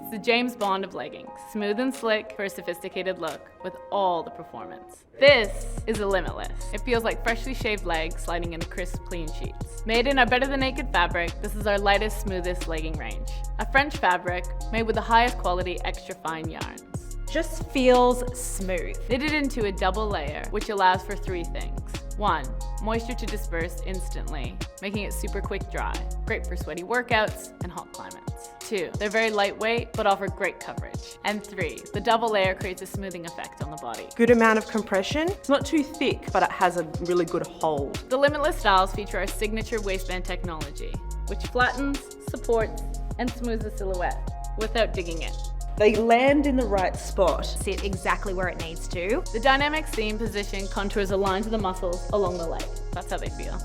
It's the James Bond of leggings. Smooth and slick for a sophisticated look with all the performance. This is a Limitless. It feels like freshly shaved legs sliding into crisp, clean sheets. Made in our Better Than Naked fabric, this is our lightest, smoothest legging range. A French fabric made with the highest quality extra fine yarns. Just feels smooth. Knitted into a double layer, which allows for 3 things. 1, moisture to disperse instantly, making it super quick dry. Great for sweaty workouts and hot climates. 2, they're very lightweight, but offer great coverage. And 3, the double layer creates a smoothing effect on the body. Good amount of compression. It's not too thick, but it has a really good hold. The Limitless styles feature our signature waistband technology, which flattens, supports, and smooths the silhouette without digging in. They land in the right spot. Sit exactly where it needs to. The dynamic seam position contours align to the muscles along the leg. That's how they feel.